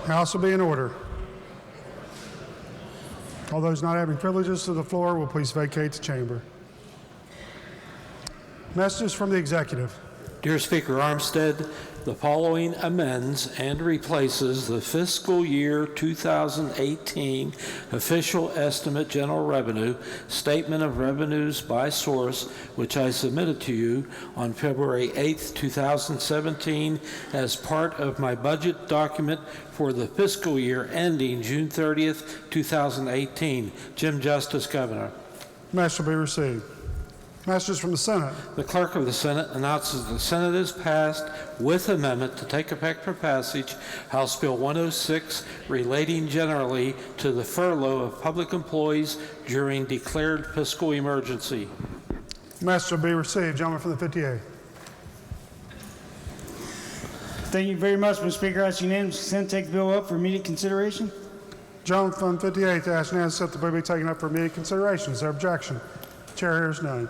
House will be in order. All those not having privileges to the floor will please vacate the chamber. Messages from the executive. Dear Speaker Armstead, the following amends and replaces the fiscal year 2018 official estimate general revenue statement of revenues by source, which I submitted to you on February 8th, 2017 as part of my budget document for the fiscal year ending June 30th, 2018. Jim Justice, Governor. Message will be received. Messages from the Senate. The Clerk of the Senate announces the Senate has passed with amendment to take effect for passage House Bill 106 relating generally to the furlough of public employees during declared fiscal emergency. Message will be received. Gentleman from the 58th. Thank you very much, Mr. Speaker. I ask unanimous consent to take the bill up for immediate consideration. Gentleman from the 58th asks unanimous consent the bill be taken up for immediate consideration. Is there objection? Chair hears none.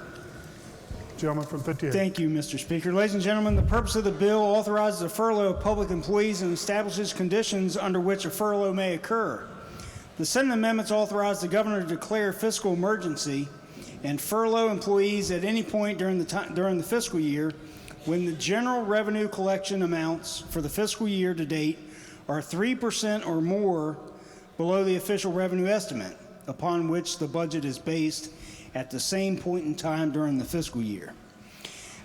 Gentleman from 58. Thank you, Mr. Speaker. Ladies and gentlemen, the purpose of the bill authorizes the furlough of public employees and establishes conditions under which a furlough may occur. The Senate amendments authorize the governor to declare fiscal emergency and furlough employees at any point during the fiscal year when the general revenue collection amounts for the fiscal year to date are 3% or more below the official revenue estimate upon which the budget is based at the same point in time during the fiscal year.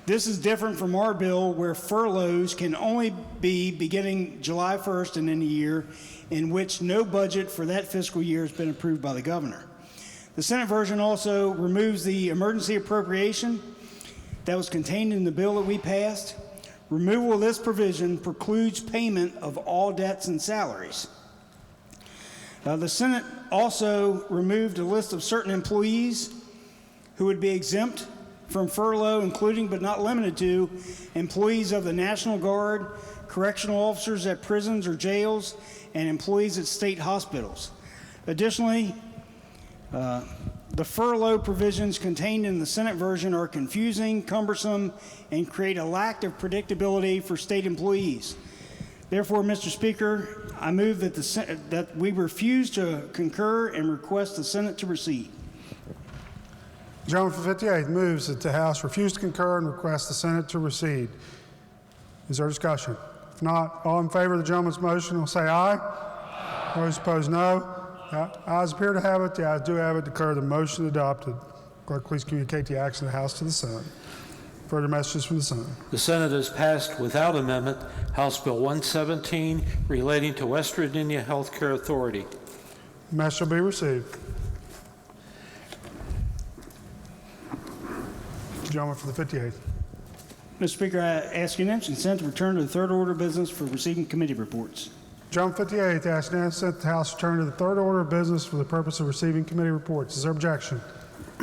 This is different from our bill where furloughs can only be beginning July 1st in any year in which no budget for that fiscal year has been approved by the governor. The Senate version also removes the emergency appropriation that was contained in the bill that we passed. Removal of this provision precludes payment of all debts and salaries. The Senate also removed a list of certain employees who would be exempt from furlough, including but not limited to employees of the National Guard, correctional officers at prisons or jails, and employees at state hospitals. Additionally, the furlough provisions contained in the Senate version are confusing, cumbersome, and create a lack of predictability for state employees. Therefore, Mr. Speaker, I move that we refuse to concur and request the Senate to proceed. The gentleman from 58 moves that the House refuse to concur and request the Senate to recede. Is there discussion? If not, all in favor of the gentleman's motion will say aye. Aye. Those opposed, no. The ayes appear to have it. The ayes do have it. Declare the motion adopted. Clerk, please communicate the action of the House to the Senate. Further messages from the Senate. The Senate has passed without amendment House Bill 117 relating to West Virginia Health Care Authority. The message shall be received. Gentleman for the 58th. Mr. Speaker, I ask unanimous consent to return to the third order of business for receiving committee reports. Gentleman 58th asks unanimous consent that the House return to the third order of business for the purpose of receiving committee reports. Is there objection?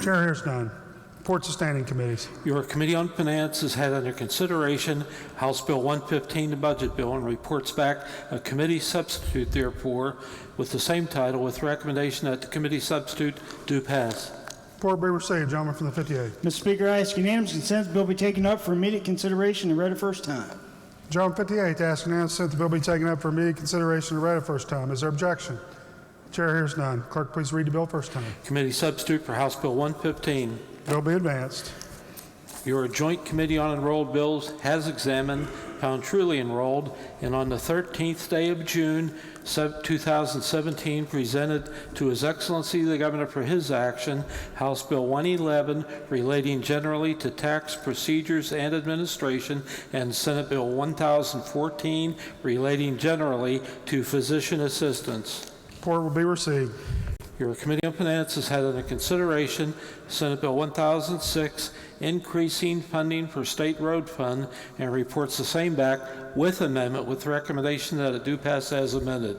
Chair hears none. Reports of standing committees. Your Committee on Finance has had under consideration House Bill 115, the budget bill, and reports back a committee substitute, therefore, with the same title, with recommendation that the committee substitute do pass. Report be received. Gentleman from the 58th. Mr. Speaker, I ask unanimous consent the bill be taken up for immediate consideration and read a first time. Gentleman 58 asks unanimous consent the bill be taken up for immediate consideration and read a first time. Is there objection? Chair hears none. Clerk, please read the bill first time. Committee substitute for House Bill 115. Bill be advanced. Your Joint Committee on Enrolled Bills has examined, found truly enrolled, and on the 13th day of June 2017 presented to His Excellency the Governor for his action House Bill 111 relating generally to tax procedures and administration, and Senate Bill 1014 relating generally to physician assistance. Report will be received. Your Committee on Finance has had under consideration Senate Bill 1006, increasing funding for State Road Fund, and reports the same back with amendment with recommendation that it do pass as amended.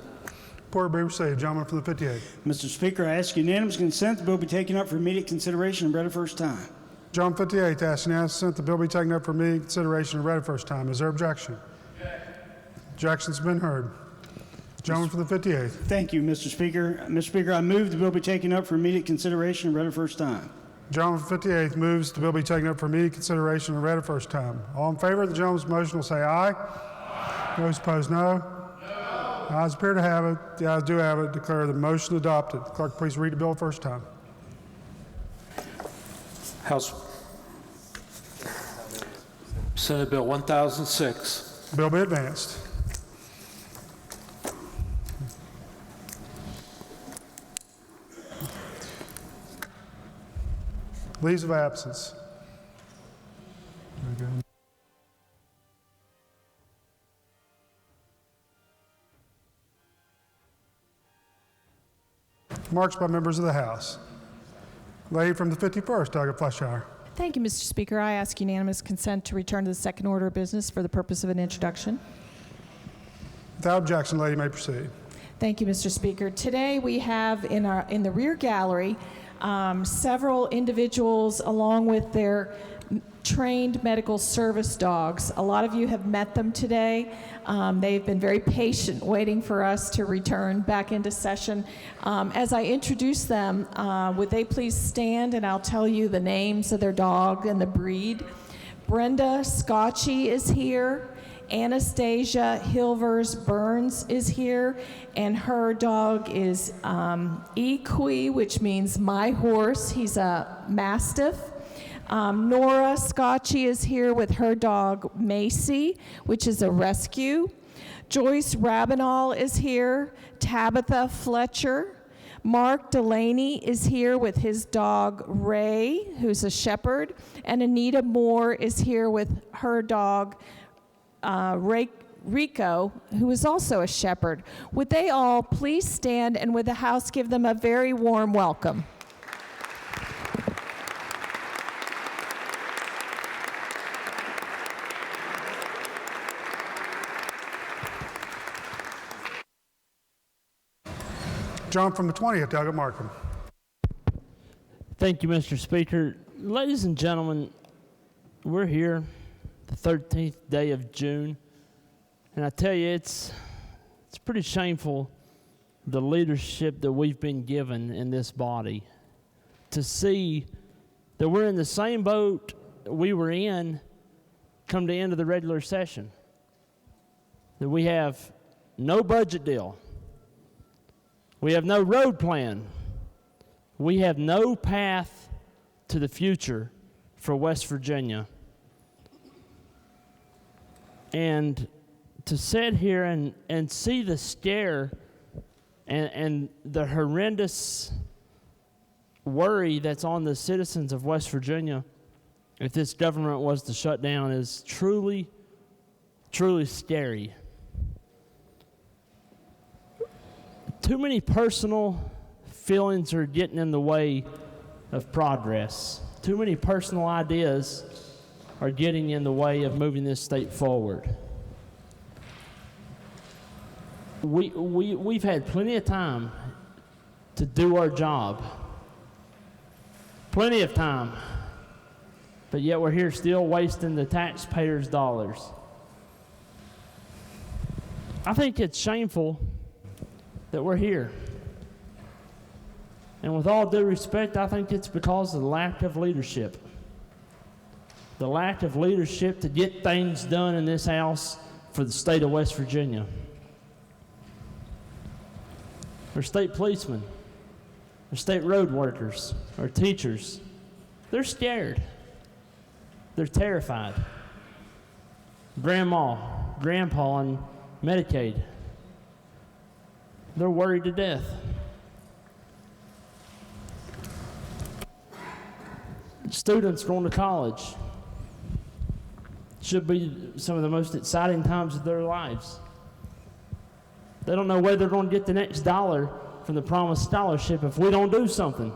Report will be received. Gentleman from the 58th. Mr. Speaker, I ask unanimous consent the bill be taken up for immediate consideration and read a first time. Gentleman 58 asks unanimous consent the bill be taken up for immediate consideration and read a first time. Is there objection? Objection's been heard. Gentleman from the 58th. Thank you, Mr. Speaker. Mr. Speaker, I move the bill be taken up for immediate consideration and read a first time. Gentleman from 58th moves the bill be taken up for immediate consideration and read a first time. All in favor of the gentleman's motion will say aye. Aye. Those opposed, no. No. The ayes appear to have it. The ayes do have it. Declare the motion adopted. Clerk, please read the bill first time. House Senate Bill 1006. Bill be advanced. Leaves of absence. Very good. Remarks by members of the House. Lady from the 51st, Doug Fleshire. Thank you, Mr. Speaker. I ask unanimous consent to return to the second order of business for the purpose of an introduction. Without objection, the lady may proceed. Thank you, Mr. Speaker. Today we have in the rear gallery several individuals along with their trained medical service dogs. A lot of you have met them today. They've been very patient waiting for us to return back into session. As I introduce them, would they please stand and I'll tell you the names of their dog and the breed. Brenda Scotchy is here. Anastasia Hilvers Burns is here, and her dog is Equi, which means my horse. He's a Mastiff. Nora Scotchy is here with her dog Macy, which is a rescue. Joyce Rabinall is here. Tabitha Fletcher. Mark Delaney is here with his dog Ray, who's a shepherd. And Anita Moore is here with her dog Rico, who is also a shepherd. Would they all please stand and would the House give them a very warm welcome? John from the 20th, Doug Markham. Thank you, Mr. Speaker. Ladies and gentlemen, we're here the 13th day of June, and I tell you, it's pretty shameful, the leadership that we've been given in this body, to see that we're in the same boat we were in come the end of the regular session, that we have no budget deal, we have no road plan, we have no path to the future for West Virginia. And to sit here and see the scare and the horrendous worry that's on the citizens of West Virginia if this government was to shut down is truly, truly scary. Too many personal feelings are getting in the way of progress. Too many personal ideas are getting in the way of moving this state forward. We've had plenty of time to do our job. Plenty of time. But yet we're here still wasting the taxpayers' dollars. I think it's shameful that we're here. And with all due respect, I think it's because of the lack of leadership. The lack of leadership to get things done in this House for the state of West Virginia. Our state policemen, our state road workers, our teachers, they're scared. They're terrified. Grandma, grandpa on Medicaid, they're worried to death. Students going to college should be some of the most exciting times of their lives. They don't know where they're going to get the next dollar from the promised scholarship if we don't do something.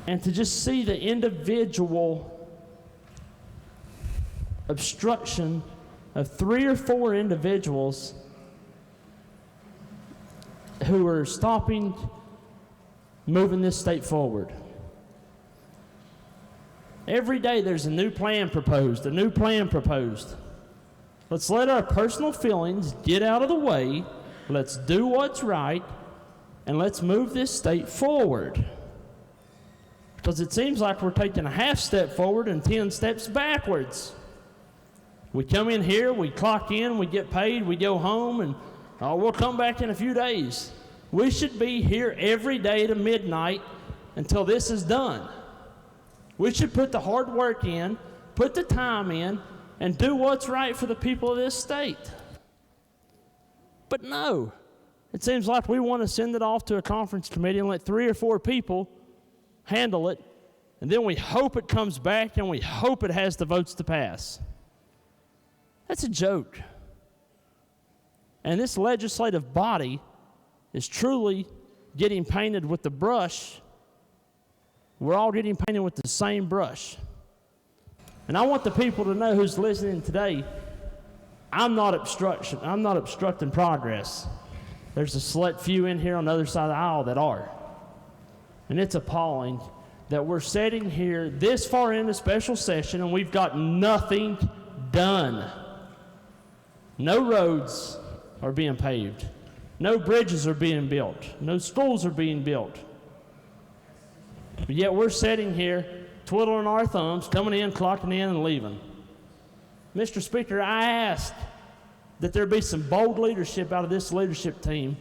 And to just see the individual obstruction of 3 or 4 individuals who are stopping moving this state forward. Every day there's a new plan proposed, a new plan proposed. Let's let our personal feelings get out of the way, let's do what's right, and let's move this state forward. Because it seems like we're taking a half step forward and 10 steps backwards. We come in here, we clock in, we get paid, we go home, and we'll come back in a few days. We should be here every day to midnight until this is done. We should put the hard work in, put the time in, and do what's right for the people of this state. But no, it seems like we want to send it off to a conference committee and let 3 or 4 people handle it, and then we hope it comes back and we hope it has the votes to pass. That's a joke. And this legislative body is truly getting painted with the brush We're all getting painted with the same brush. And I want the people to know who's listening today, I'm not obstructing progress. There's a select few in here on the other side of the aisle that are. And it's appalling that we're sitting here this far into special session and we've got nothing done. No roads are being paved. No bridges are being built. No schools are being built. But yet we're sitting here twiddling our thumbs, coming in, clocking in, and leaving. Mr. Speaker, I ask that there be some bold leadership out of this leadership team,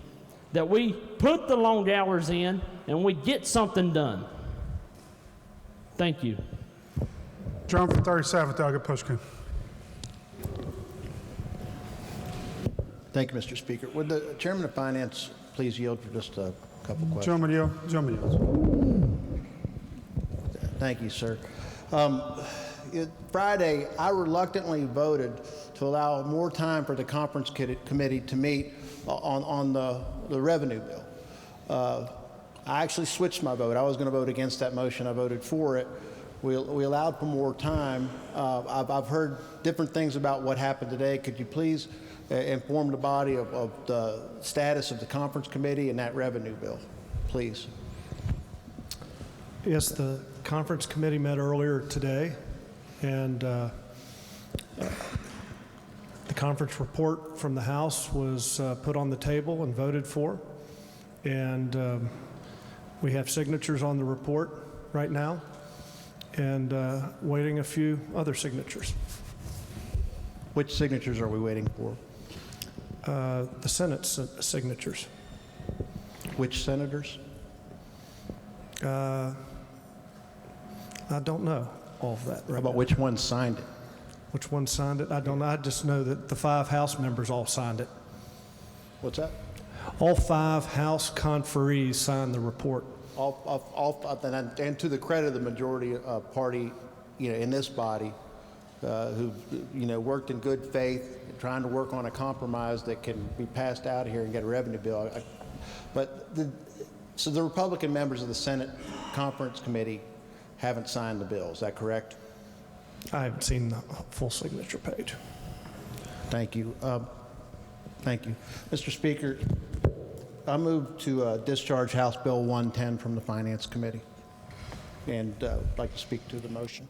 that we put the long hours in and we get something done. Thank you. John from 37th, Doug Pushkin. Thank you, Mr. Speaker. Would the Chairman of Finance please yield for just a couple questions? Gentleman yields. Thank you, sir. Friday, I reluctantly voted to allow more time for the conference committee to meet on the revenue bill. I actually switched my vote. I was going to vote against that motion. I voted for it. We allowed for more time. I've heard different things about what happened today. Could you please inform the body of the status of the conference committee and that revenue bill, please? Yes, the conference committee met earlier today, and the conference report from the House was put on the table and voted for, and we have signatures on the report right now, and waiting a few other signatures. Which signatures are we waiting for? The Senate's signatures. Which senators? I don't know all of that right About now. which one signed it? Which one signed it? I don't know. I just know that the 5 House members all signed it. What's that? All 5 House conferees signed the report. And to the credit of the majority party, in this body, who worked in good faith, trying to work on a compromise that can be passed out here and get a revenue bill. So the Republican members of the Senate Conference Committee haven't signed the bill. Is that correct? I haven't seen the full signature page. Thank you. Thank you. Mr. Speaker, I move to discharge House Bill 110 from the Finance Committee, and I'd like to speak to the motion.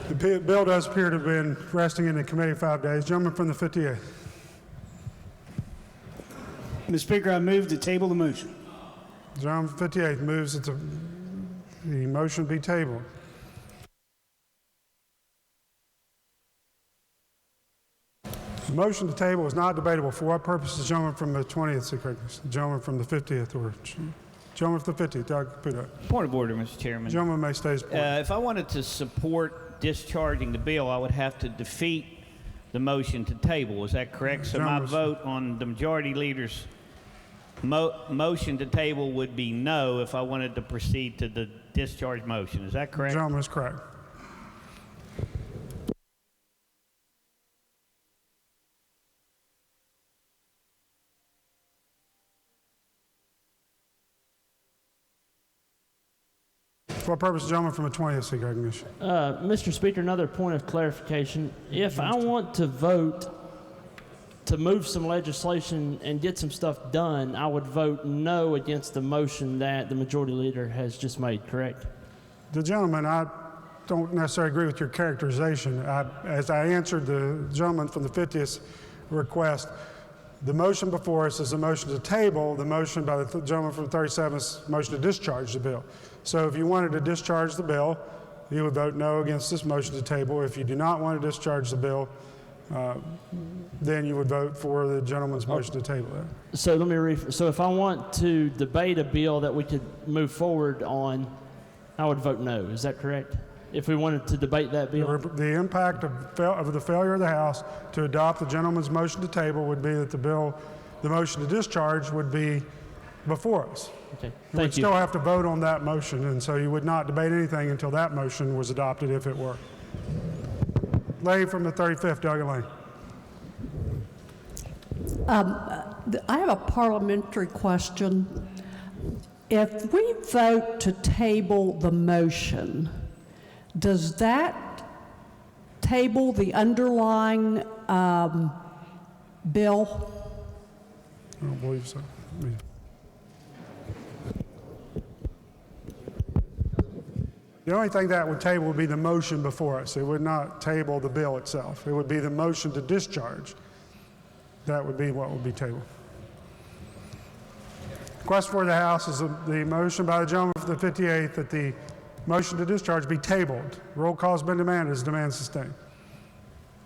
The bill does appear to have been resting in the committee 5 days. Gentleman from the 58th. Mr. Speaker, I move to table the motion. Gentleman from 58th moves that the motion be tabled. The motion to table is not debatable. For what purpose is the gentleman from the 20th, the gentleman from the 50th, or gentleman from the 50th, Doug Caputo? Point of order, Mr. Chairman. Gentleman may stay his point. If I wanted to support discharging the bill, I would have to defeat the motion to table. Is that correct? So my vote on the majority leader's motion to table would be no if I wanted to proceed to the discharge motion. Is that correct? Gentleman is correct. For what purpose, the gentleman from the 20th seek recognition? Mr. Speaker, another point of clarification. If I want to vote to move some legislation and get some stuff done, I would vote no against the motion that the majority leader has just made, correct? The gentleman, I don't necessarily agree with your characterization. As I answered the gentleman from the 50th request, the motion before us is a motion to table. The motion by the gentleman from the 37th is a motion to discharge the bill. So if you wanted to discharge the bill, you would vote no against this motion to table. If you do not want to discharge the bill, then you would vote for the gentleman's motion to table it. So let me so if I want to debate a bill that we could move forward on, I would vote no. Is that correct? If we wanted to debate that bill? The impact of the failure of the House to adopt the gentleman's motion to table would be that the motion to discharge would be before us. Okay, We'd thank you. still have to vote on that motion, and so you would not debate anything until that motion was adopted, if it were. Lady from the 35th, Doug Lane. I have a parliamentary question. If we vote to table the motion, does that table the underlying bill? I don't believe so. The only thing that would table would be the motion before us. It would not table the bill itself. It would be the motion to discharge. That would be what would be tabled. Request for the House is the motion by the gentleman from the 58th that the motion to discharge be tabled. Roll call has been demanded. Is demand sustained?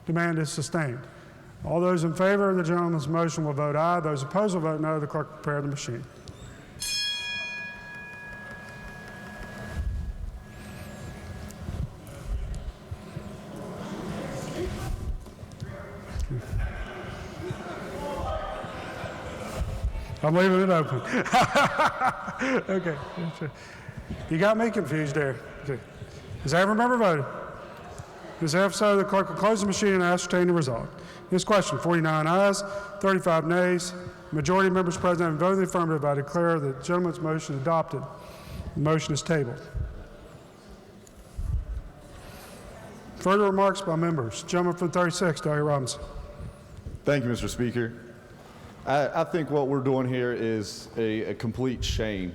Demand is sustained. All those in favor of the gentleman's motion will vote aye. Those opposed will vote no. The clerk will prepare the machine. I'm leaving it open. Okay. You got me confused there. Okay. Does every member voted? If so, the clerk will close the machine and ascertain the result. This question, 49 ayes, 35 nays. Majority of members present have voted in the affirmative. I declare the gentleman's motion adopted. The motion is tabled. Further remarks by members. Gentleman from 36, Dr. Robinson. Thank you, Mr. Speaker. I think what we're doing here is a complete shame.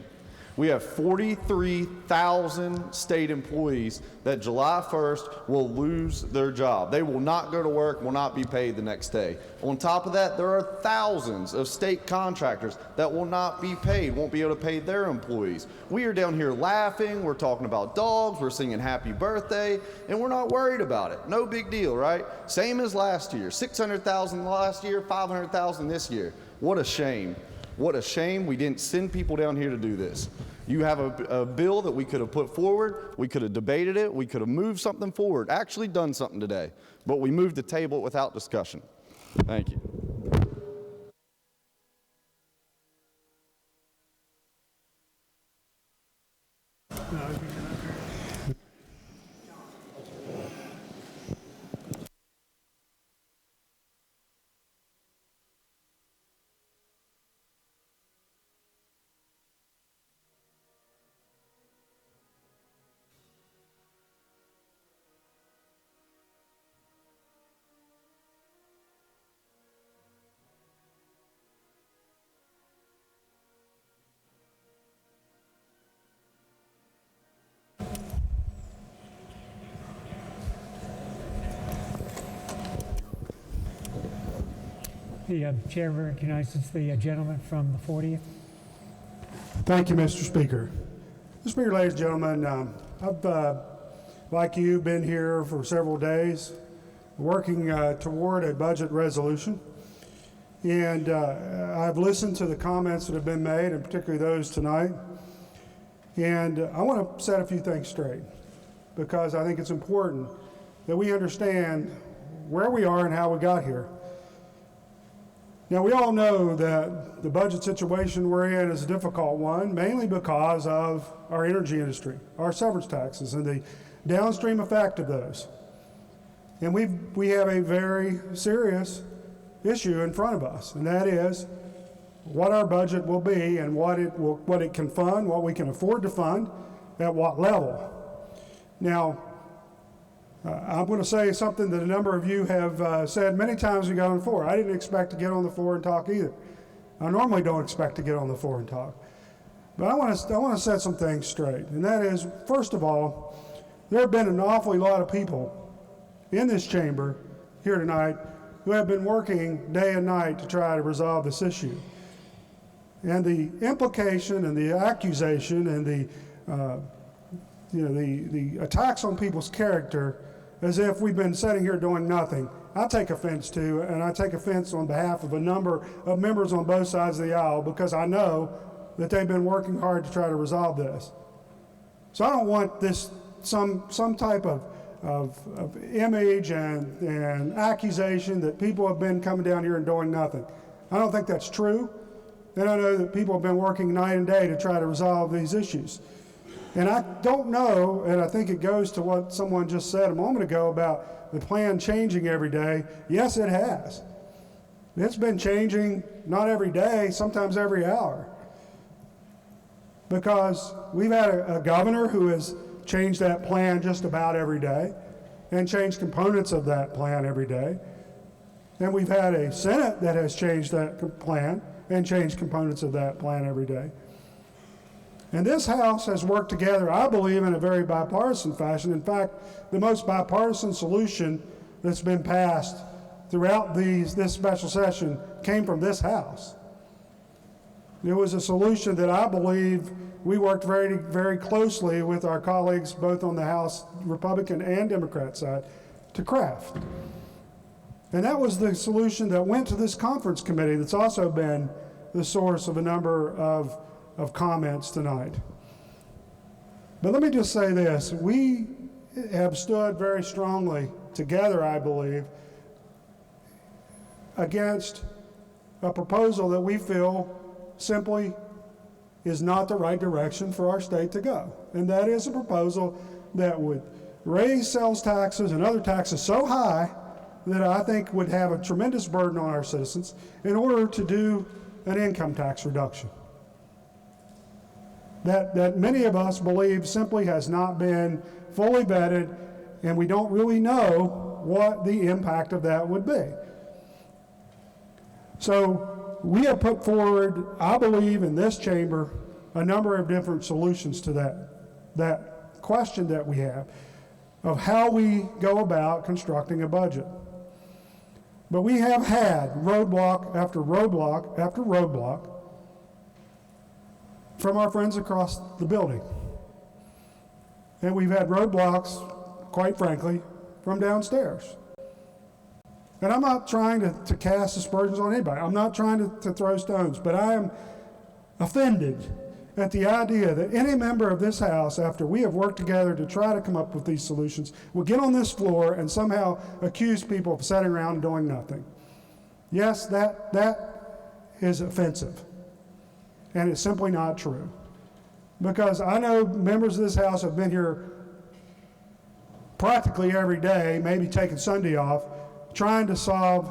We have 43,000 state employees that July 1st will lose their job. They will not go to work, will not be paid the next day. On top of that, there are thousands of state contractors that will not be paid, won't be able to pay their employees. We are down here laughing, we're talking about dogs, we're singing happy birthday, and we're not worried about it. No big deal, right? Same as last year, 600,000 last year, 500,000 this year. What a shame. What a shame we didn't send people down here to do this. You have a bill that we could have put forward, we could have debated it, we could have moved something forward, actually done something today, but we moved the table without discussion. Thank you. The chair recognizes the gentleman from the 40th. Thank you, Mr. Speaker. Mr. Speaker, ladies and gentlemen, I've, like you, been here for several days working toward a budget resolution. And I've listened to the comments that have been made, and particularly those tonight. And I want to set a few things straight, because I think it's important that we understand where we are and how we got here. Now, we all know that the budget situation we're in is a difficult one, mainly because of our energy industry, our severance taxes, and the downstream effect of those. And we have a very serious issue in front of us, and that is what our budget will be and what it can fund, what we can afford to fund, at what level. Now, I'm going to say something that a number of you have said many times we got on the floor. I didn't expect to get on the floor and talk either. I normally don't expect to get on the floor and talk. But I want to set some things straight. And that is, first of all, there have been an awfully lot of people in this chamber here tonight who have been working day and night to try to resolve this issue. And the implication and the accusation and the attacks on people's character as if we've been sitting here doing nothing, I take offense to, and I take offense on behalf of a number of members on both sides of the aisle, because I know that they've been working hard to try to resolve this. So I don't want this some type of image and accusation that people have been coming down here and doing nothing. I don't think that's true. And I know that people have been working night and day to try to resolve these issues. And I don't know, and I think it goes to what someone just said a moment ago about the plan changing every day. Yes, it has. It's been changing not every day, sometimes every hour. Because we've had a governor who has changed that plan just about every day and changed components of that plan every day. And we've had a Senate that has changed that plan and changed components of that plan every day. And this House has worked together, I believe, in a very bipartisan fashion. In fact, the most bipartisan solution that's been passed throughout this special session came from this House. It was a solution that I believe we worked very, very closely with our colleagues, both on the House Republican and Democrat side, to craft. And that was the solution that went to this conference committee that's also been the source of a number of comments tonight. But let me just say this. We have stood very strongly together, I believe, against a proposal that we feel simply is not the right direction for our state to go. And that is a proposal that would raise sales taxes and other taxes so high that I think would have a tremendous burden on our citizens in order to do an income tax reduction. That many of us believe simply has not been fully vetted, and we don't really know what the impact of that would be. So we have put forward, I believe, in this chamber, a number of different solutions to that question that we have of how we go about constructing a budget. But we have had roadblock after roadblock after roadblock from our friends across the building. And we've had roadblocks, quite frankly, from downstairs. And I'm not trying to cast aspersions on anybody. I'm not trying to throw stones, but I am offended at the idea that any member of this House, after we have worked together to try to come up with these solutions, will get on this floor and somehow accuse people of sitting around and doing nothing. Yes, that is offensive. And it's simply not true. Because I know members of this House have been here practically every day, maybe taking Sunday off, trying to solve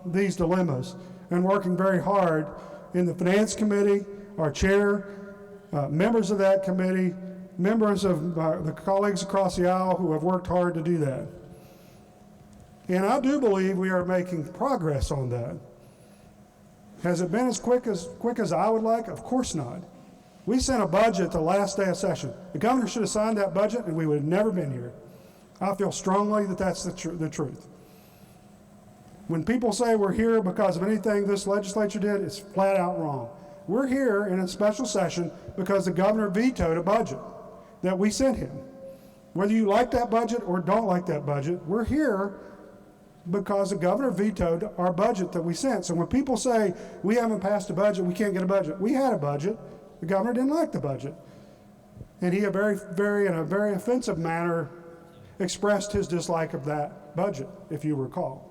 these dilemmas and working very hard in the Finance Committee, our chair, members of that committee, members of the colleagues across the aisle who have worked hard to do that. And I do believe we are making progress on that. Has it been as quick as I would like? Of course not. We sent a budget the last day of session. The governor should have signed that budget and we would have never been here. I feel strongly that that's the truth. When people say we're here because of anything this legislature did, it's flat out wrong. We're here in a special session because the governor vetoed a budget that we sent him. Whether you like that budget or don't like that budget, we're here because the governor vetoed our budget that we sent. So when people say we haven't passed a budget, we can't get a budget, we had a budget. The governor didn't like the budget. And he in a very offensive manner expressed his dislike of that budget, if you recall.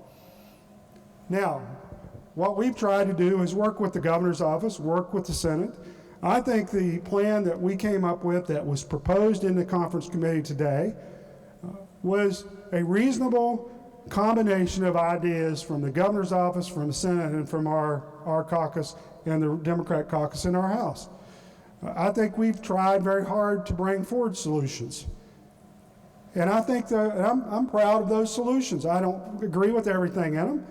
Now, what we've tried to do is work with the governor's office, work with the Senate. I think the plan that we came up with that was proposed in the conference committee today was a reasonable combination of ideas from the governor's office, from the Senate, and from our caucus and the Democrat caucus in our House. I think we've tried very hard to bring forward solutions. And I think that I'm proud of those solutions. I don't agree with everything in them,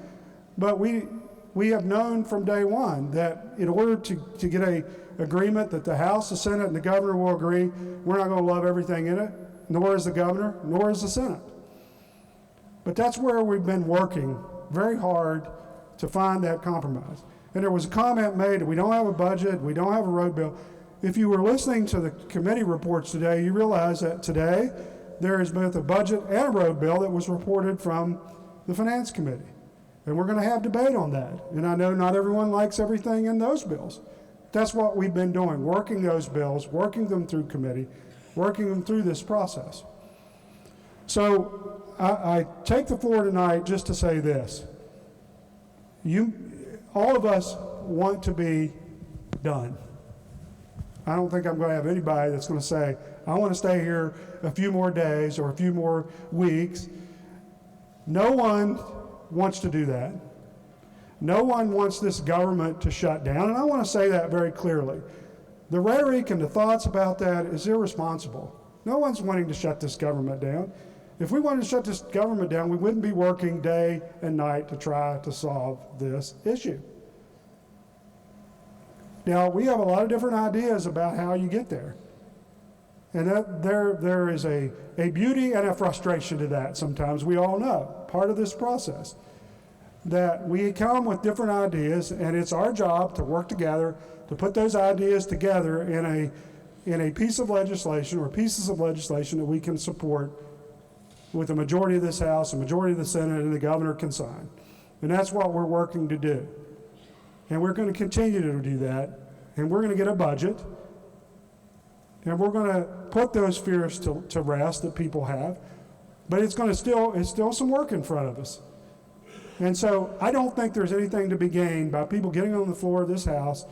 but we have known from day one that in order to get a agreement that the House, the Senate, and the governor will agree, we're not going to love everything in it, nor is the governor, nor is the Senate. But that's where we've been working very hard to find that compromise. And there was a comment made that we don't have a budget, we don't have a road bill. If you were listening to the committee reports today, you realize that today there is both a budget and a road bill that was reported from the Finance Committee. And we're going to have debate on that. And I know not everyone likes everything in those bills. That's what we've been doing, working those bills, working them through committee, working them through this process. So I take the floor tonight just to say this. All of us want to be done. I don't think I'm going to have anybody that's going to say, I want to stay here a few more days or a few more weeks. No one wants to do that. No one wants this government to shut down, and I want to say that very clearly. The rhetoric and the thoughts about that is irresponsible. No one's wanting to shut this government down. If we wanted to shut this government down, we wouldn't be working day and night to try to solve this issue. Now, we have a lot of different ideas about how you get there. And there is a beauty and a frustration to that sometimes. We all know, part of this process, that we come with different ideas, and it's our job to work together to put those ideas together in a piece of legislation or pieces of legislation that we can support with a majority of this House, a majority of the Senate, and the governor can sign. And that's what we're working to do. And we're going to continue to do that, and we're going to get a budget, and we're going to put those fears to rest that people have, but it's still some work in front of us. And so I don't think there's anything to be gained by people getting on the floor of this House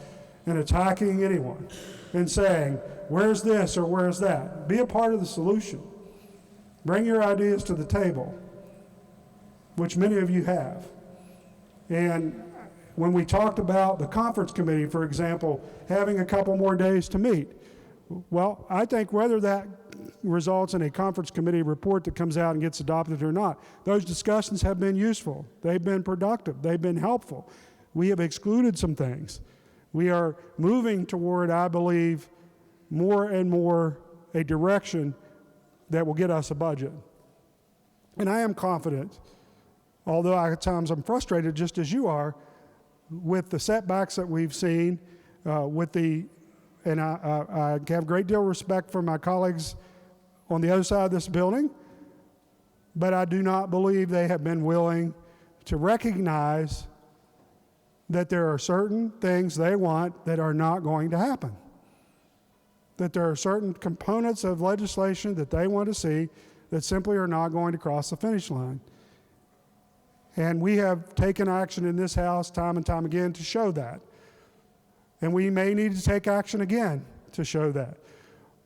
and attacking anyone and saying, where's this or where's that? Be a part of the solution. Bring your ideas to the table, which many of you have. And when we talked about the conference committee, for example, having a couple more days to meet, well, I think whether that results in a conference committee report that comes out and gets adopted or not, those discussions have been useful. They've been productive. They've been helpful. We have excluded some things. We are moving toward, I believe, more and more a direction that will get us a budget. And I am confident, although at times I'm frustrated just as you are, with the setbacks that we've seen, and I have a great deal of respect for my colleagues on the other side of this building, but I do not believe they have been willing to recognize that there are certain things they want that are not going to happen. That there are certain components of legislation that they want to see that simply are not going to cross the finish line. And we have taken action in this House time and time again to show that. And we may need to take action again to show that.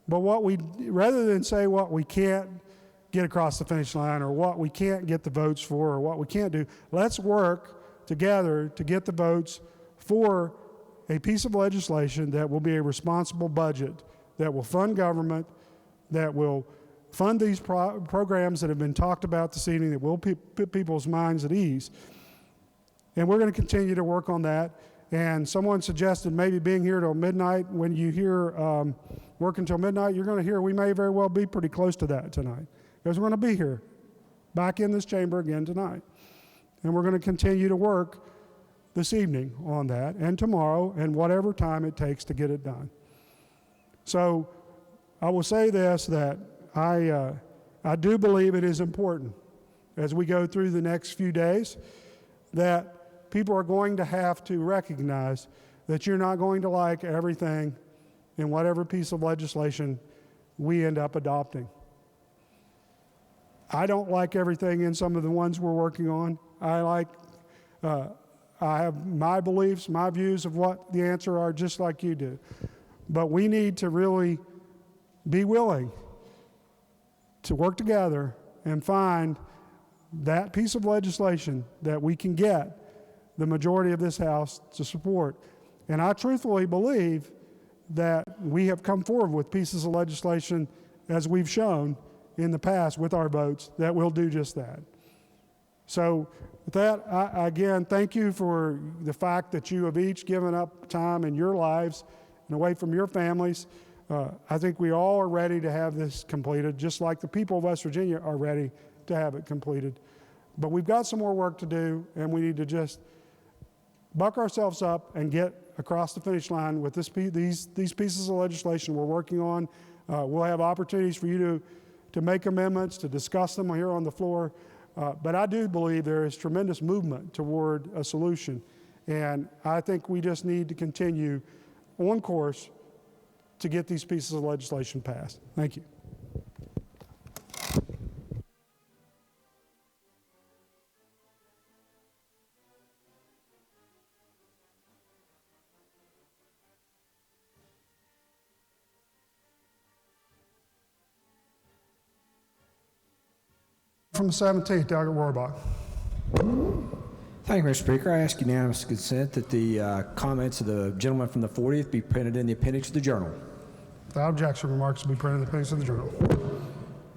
But rather than say what we can't get across the finish line or what we can't get the votes for or what we can't do, let's work together to get the votes for a piece of legislation that will be a responsible budget, that will fund government, that will fund these programs that have been talked about this evening, that will put people's minds at ease. And we're going to continue to work on that. And someone suggested maybe being here till midnight. When you hear work until midnight, you're going to hear we may very well be pretty close to that tonight. Because we're going to be here, back in this chamber again tonight. And we're going to continue to work this evening on that, and tomorrow, and whatever time it takes to get it done. So I will say this, that I do believe it is important as we go through the next few days that people are going to have to recognize that you're not going to like everything in whatever piece of legislation we end up adopting. I don't like everything in some of the ones we're working on. I have my beliefs, my views of what the answer are, just like you do. But we need to really be willing to work together and find that piece of legislation that we can get the majority of this House to support. And I truthfully believe that we have come forward with pieces of legislation, as we've shown in the past with our votes, that will do just that. So with that, I again, thank you for the fact that you have each given up time in your lives and away from your families. I think we all are ready to have this completed, just like the people of West Virginia are ready to have it completed. But we've got some more work to do, and we need to just buck ourselves up and get across the finish line with these pieces of legislation we're working on. We'll have opportunities for you to make amendments, to discuss them here on the floor. But I do believe there is tremendous movement toward a solution. And I think we just need to continue on course to get these pieces of legislation passed. Thank you. From the 17th, Delegate Rohrbach. Thank you, Mr. Speaker. I ask unanimous consent that the comments of the gentleman from the 40th be printed in the appendix of the journal. Without objection, remarks will be printed in the appendix of the journal.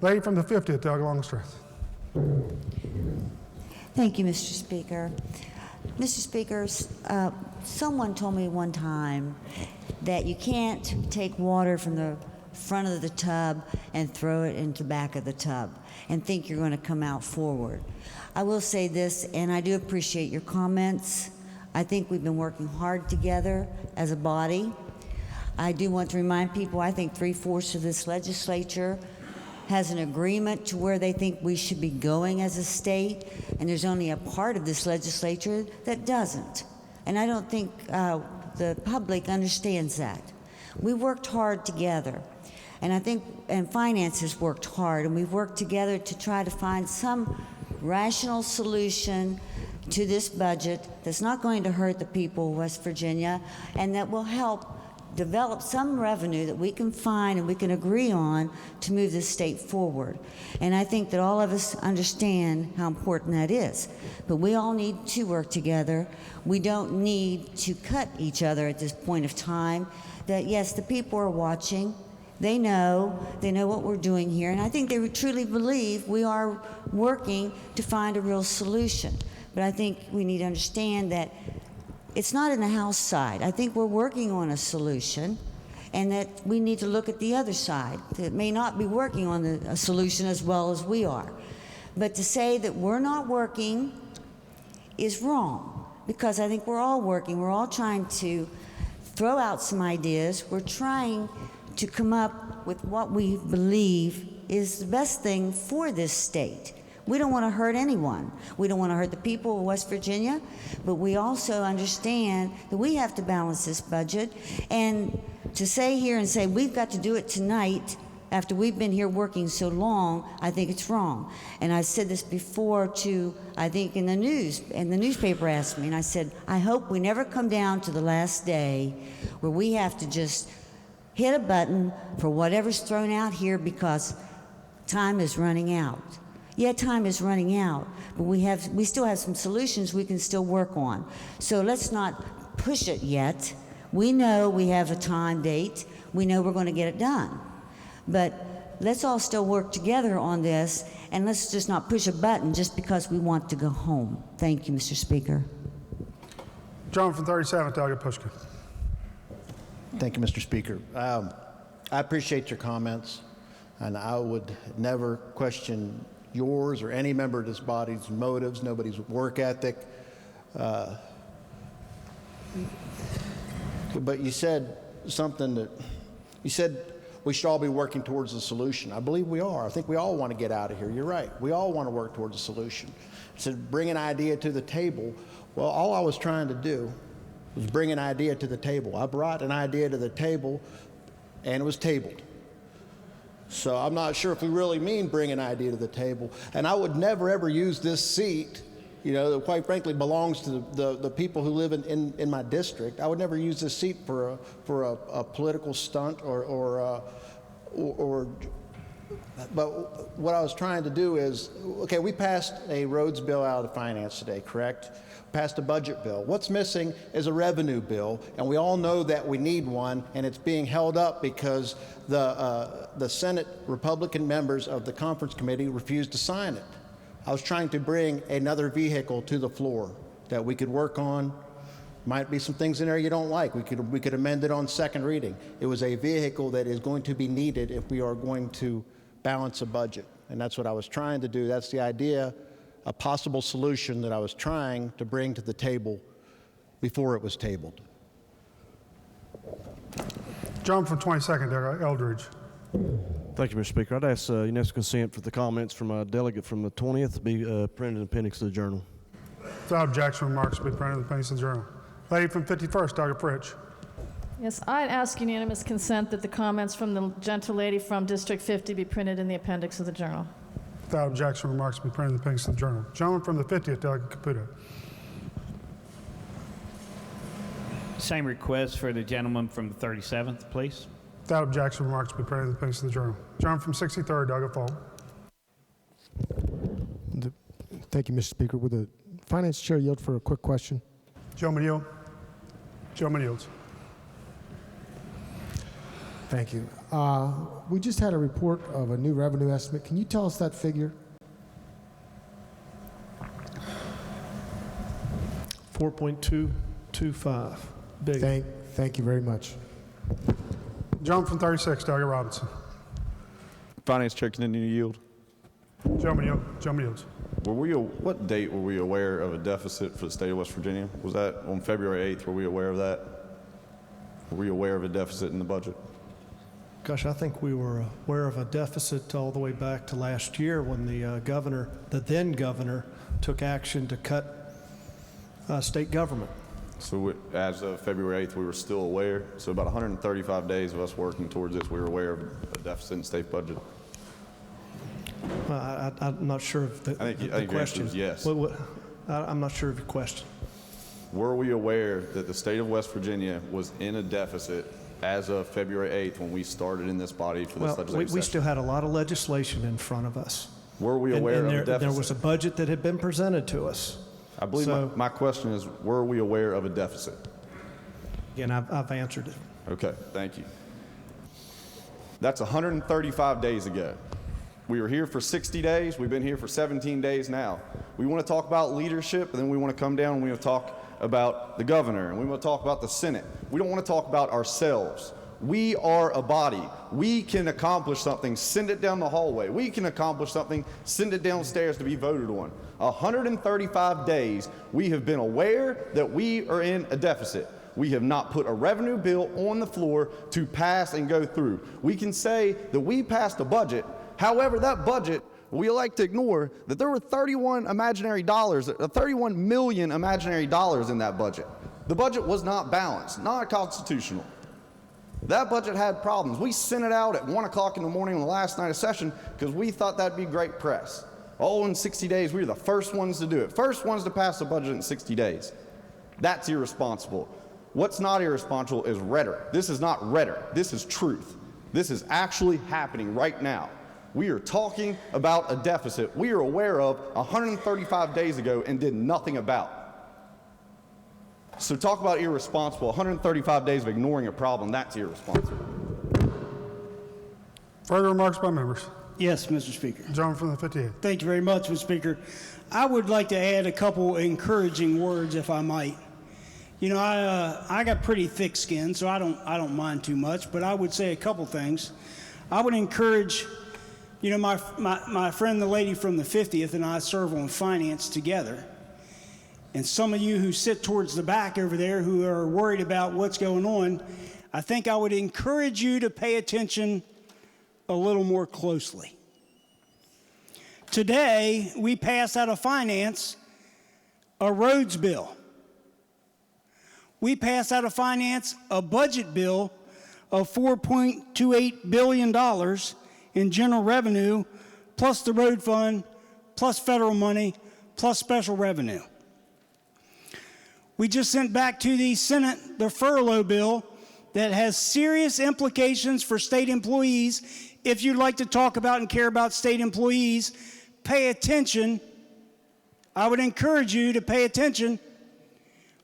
Lady from the 50th, Delegate Longstreth. Thank you, Mr. Speaker. Mr. Speaker, someone told me one time that you can't take water from the front of the tub and throw it into the back of the tub and think you're going to come out forward. I will say this, and I do appreciate your comments. I think we've been working hard together as a body. I do want to remind people, I think 3/4 of this legislature has an agreement to where they think we should be going as a state, and there's only a part of this legislature that doesn't. And I don't think the public understands that. We worked hard together. And I think, and finance has worked hard, and we've worked together to try to find some rational solution to this budget that's not going to hurt the people of West Virginia, and that will help develop some revenue that we can find and we can agree on to move this state forward. And I think that all of us understand how important that is. But we all need to work together. We don't need to cut each other at this point of time. That yes, the people are watching. They know what we're doing here, and I think they truly believe we are working to find a real solution. But I think we need to understand that it's not in the House side. I think we're working on a solution, and that we need to look at the other side that may not be working on a solution as well as we are. But to say that we're not working is wrong, because I think we're all working. We're all trying to throw out some ideas. We're trying to come up with what we believe is the best thing for this state. We don't want to hurt anyone. We don't want to hurt the people of West Virginia, but we also understand that we have to balance this budget. And to say here and say we've got to do it tonight after we've been here working so long, I think it's wrong. And I said this before to, I think in the news, and the newspaper asked me, and I said, I hope we never come down to the last day where we have to just hit a button for whatever's thrown out here because time is running out. Yeah, time is running out, but we still have some solutions we can still work on. So let's not push it yet. We know we have a time date. We know we're going to get it done. But let's all still work together on this, and let's just not push a button just because we want to go home. Thank you, Mr. Speaker. John from 37th, Delegate Pushkin. Thank you, Mr. Speaker. I appreciate your comments, and I would never question yours or any member of this body's motives, nobody's work ethic. But you said something that, you said we should all be working towards a solution. I believe we are. I think we all want to get out of here. You're right. We all want to work towards a solution. So bring an idea to the table. Well, all I was trying to do was bring an idea to the table. I brought an idea to the table, and it was tabled. So I'm not sure if we really mean bring an idea to the table. And I would never, ever use this seat, you know, that quite frankly belongs to the people who live in my district. I would never use this seat for a political stunt or But what I was trying to do is, okay, we passed a roads bill out of the finance today, correct? Passed a budget bill. What's missing is a revenue bill, and we all know that we need one, and it's being held up because the Senate Republican members of the conference committee refused to sign it. I was trying to bring another vehicle to the floor that we could work on. Might be some things in there you don't like. We could amend it on second reading. It was a vehicle that is going to be needed if we are going to balance a budget, and that's what I was trying to do. That's the idea, a possible solution that I was trying to bring to the table before it was tabled. John from 22nd, Eldridge. Thank you, Mr. Speaker. I'd ask unanimous consent for the comments from a delegate from the 20th to be printed in appendix to the journal. Without objection, remarks will be printed in the appendix of the journal. Lady from 51st, Dr. Fritsch. Yes, I'd ask unanimous consent that the comments from the gentlelady from District 50 be printed in the appendix of the journal. Without objection, remarks will be printed in the appendix of the journal. Gentleman from the 50th, Delegate Caputo. Same request for the gentleman from the 37th, please. Without objection, remarks will be printed in the appendix of the journal. Gentleman from 63rd, Douglas Fall. Thank you, Mr. Speaker. Will the Finance Chair yield for a quick question? Gentleman yield. Gentleman yields. Thank you. We just had a report of a new revenue estimate. Can you tell us that figure? $4.225 billion. Thank you very much. Gentleman from 36, Douglas Robinson. Finance Chair, continue to yield. Gentleman yield. Gentleman yields. What date were we aware of a deficit for the state of West Virginia? Was that on February 8th? Were we aware of that? Were we aware of a deficit in the budget? Gosh, I think we were aware of a deficit all the way back to last year when the then governor, took action to cut state government. So as of February 8th, we were still aware. So about 135 days of us working towards this, we were aware of a deficit in the state budget. I'm not sure of the I think your answer is yes. I'm not sure of your question. Were we aware that the state of West Virginia was in a deficit as of February 8th when we started in this body for this legislative We session? still had a lot of legislation in front of us. Were we aware of a deficit? There was a budget that had been presented to us. I believe my question is, were we aware of a deficit? Again, I've answered it. Okay, thank you. That's 135 days ago. We were here for 60 days. We've been here for 17 days now. We want to talk about leadership, and then we want to come down and we want to talk about the governor, and we want to talk about the Senate. We don't want to talk about ourselves. We are a body. We can accomplish something, send it down the hallway. We can accomplish something, send it downstairs to be voted on. 135 days, we have been aware that we are in a deficit. We have not put a revenue bill on the floor to pass and go through. We can say that we passed a budget. However, that budget, we like to ignore that there were 31 million imaginary dollars in that budget. The budget was not balanced, not constitutional. That budget had problems. We sent it out at 1 o'clock in the morning on the last night of session because we thought that'd be great press. In 60 days, we were the first ones to do it. First ones to pass the budget in 60 days. That's irresponsible. What's not irresponsible is rhetoric. This is not rhetoric. This is truth. This is actually happening right now. We are talking about a deficit we are aware of 135 days ago and did nothing about. So talk about irresponsible. 135 days of ignoring a problem, that's irresponsible. Further remarks by members? Yes, Mr. Speaker. Gentleman from the 58th. Thank you very much, Mr. Speaker. I would like to add a couple encouraging words, if I might. You know, I got pretty thick skin, so I don't mind too much, but I would say a couple things. I would encourage. You know, my friend, the lady from the 50th, and I serve on finance together. And some of you who sit towards the back over there who are worried about what's going on, I think I would encourage you to pay attention a little more closely. Today, we passed out of finance a roads bill. We passed out of finance a budget bill of $4.28 billion in general revenue, plus the road fund, plus federal money, plus special revenue. We just sent back to the Senate the furlough bill that has serious implications for state employees if you'd like to talk about and care about state employees, pay attention. I would encourage you to pay attention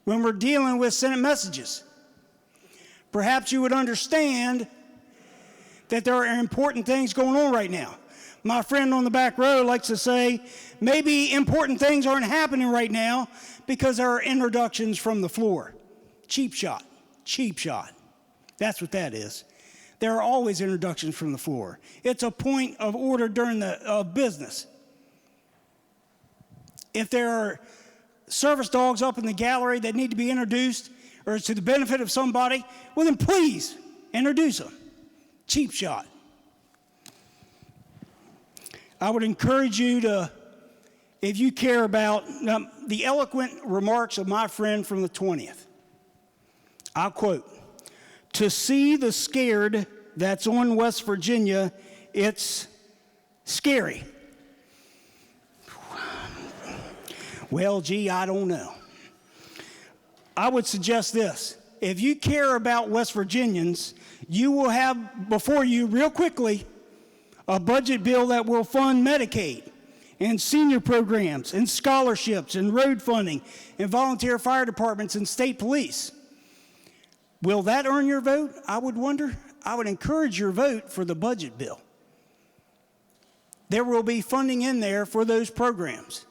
when we're dealing with Senate messages. Perhaps you would understand that there are important things going on right now. My friend on the back row likes to say, maybe important things aren't happening right now because there are introductions from the floor. Cheap shot, cheap shot. That's what that is. There are always introductions from the floor. It's a point of order during the business. If there are service dogs up in the gallery that need to be introduced or it's to the benefit of somebody, well then please introduce them. Cheap shot. I would encourage you to, if you care about the eloquent remarks of my friend from the 20th, I'll quote, "To see the scared that's on West Virginia, it's scary." Well, gee, I don't know. I would suggest this. If you care about West Virginians, you will have before you real quickly a budget bill that will fund Medicaid and senior programs and scholarships and road funding and volunteer fire departments and state police. Will that earn your vote? I would wonder. I would encourage your vote for the budget bill. There will be funding in there for those programs.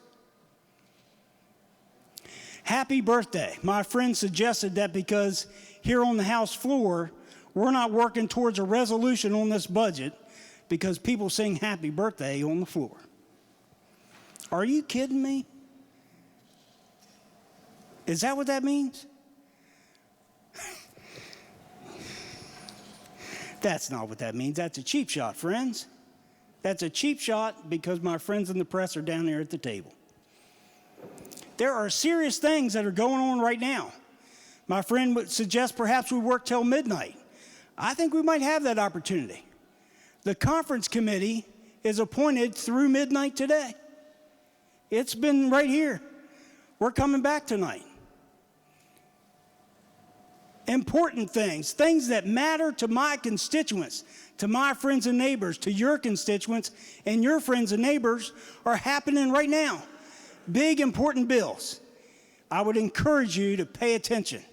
Happy birthday. My friend suggested that because here on the House floor, we're not working towards a resolution on this budget because people sing happy birthday on the floor. Are you kidding me? Is that what that means? That's not what that means. That's a cheap shot, friends. That's a cheap shot because my friends in the press are down there at the table. There are serious things that are going on right now. My friend would suggest perhaps we work till midnight. I think we might have that opportunity. The conference committee is appointed through midnight today. It's been right here. We're coming back tonight. Important things, things that matter to my constituents, to my friends and neighbors, to your constituents and your friends and neighbors are happening right now. Big, important bills. I would encourage you to pay attention.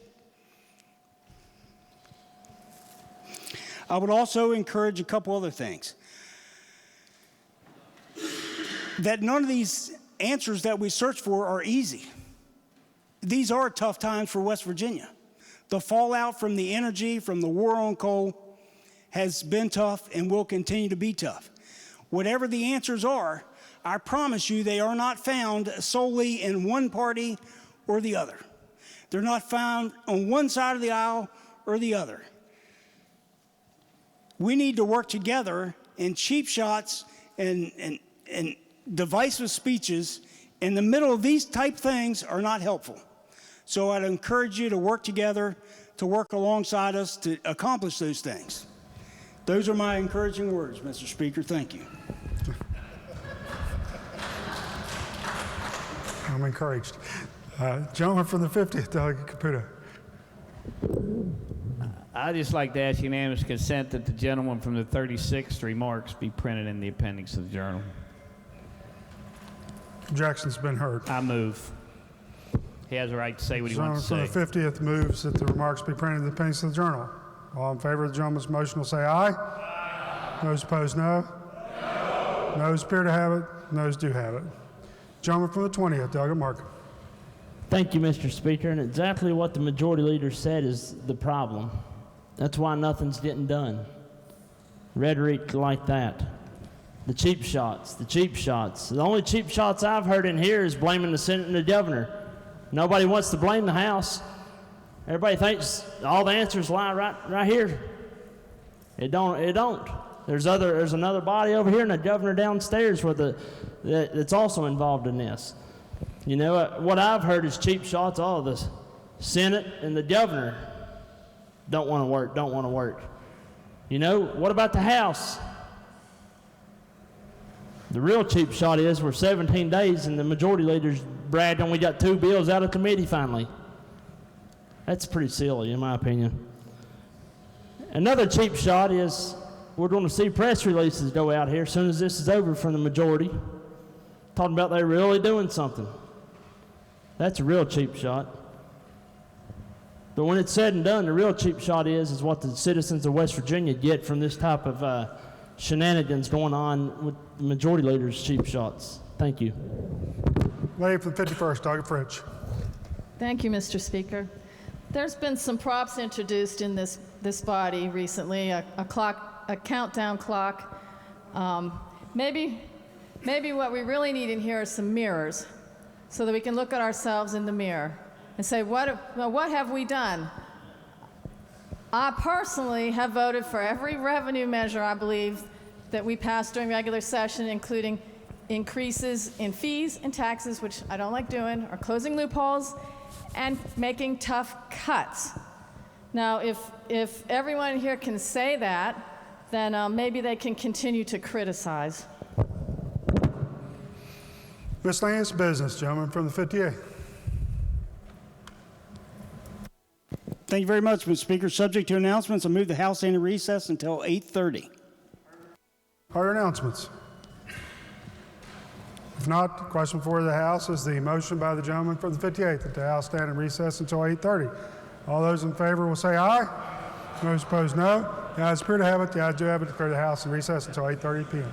I would also encourage a couple other things. That none of these answers that we search for are easy. These are tough times for West Virginia. The fallout from the energy, from the war on coal, has been tough and will continue to be tough. Whatever the answers are, I promise you they are not found solely in one party or the other. They're not found on one side of the aisle or the other. We need to work together, and cheap shots and divisive speeches in the middle of these type things are not helpful. So I'd encourage you to work together, to work alongside us to accomplish those things. Those are my encouraging words, Mr. Speaker. Thank you. I'm encouraged. Gentleman from the 50th, Delegate Caputo. I'd just like to ask unanimous consent that the gentleman from the 36th remarks be printed in the appendix of the journal. Objection's been heard. I move. He has a right to say what he wants to say. Gentleman from the 50th moves that the remarks be printed in the appendix of the journal. All in favor of the gentleman's motion will say aye. Aye. Those opposed, no. No. Those appear to have it. Those do have it. Gentleman from the 20th, Delegate Markham. Thank you, Mr. Speaker. And exactly what the majority leader said is the problem. That's why nothing's getting done. Rhetoric like that. The cheap shots, the cheap shots. The only cheap shots I've heard in here is blaming the Senate and the governor. Nobody wants to blame the House. Everybody thinks all the answers lie right here. It don't. There's another body over here and a governor downstairs that's also involved in this. You know, what I've heard is cheap shots. Oh, the Senate and the governor don't want to work. You know, what about the House? The real cheap shot is we're 17 days and the majority leaders bragged on we got 2 bills out of committee finally. That's pretty silly in my opinion. Another cheap shot is We're going to see press releases go out here as soon as this is over from the majority, talking about they're really doing something. That's a real cheap shot. But when it's said and done, the real cheap shot is what the citizens of West Virginia get from this type of shenanigans going on with the majority leader's cheap shots. Thank you. Lady from the 51st, Doggett Fritsch. Thank you, Mr. Speaker. There's been some props introduced in this body recently, a countdown clock. Maybe what we really need in here are some mirrors so that we can look at ourselves in the mirror and say, what have we done? I personally have voted for every revenue measure, I believe, that we passed during regular session, including increases in fees and taxes, which I don't like doing, or closing loopholes, and making tough cuts. Now, if everyone here can say that, then maybe they can continue to criticize. Miscellaneous business, gentleman from the 58th. Thank you very much, Mr. Speaker. Subject to announcements, I move the House into recess until 8:30. Are there announcements? If not, the question before the House is the motion by the gentleman from the 58th that the House stand in recess until 8:30. All those in favor will say aye. Those opposed, no. The ayes appear to have it. The ayes do have it. Declare the House in recess until 8:30 p.m.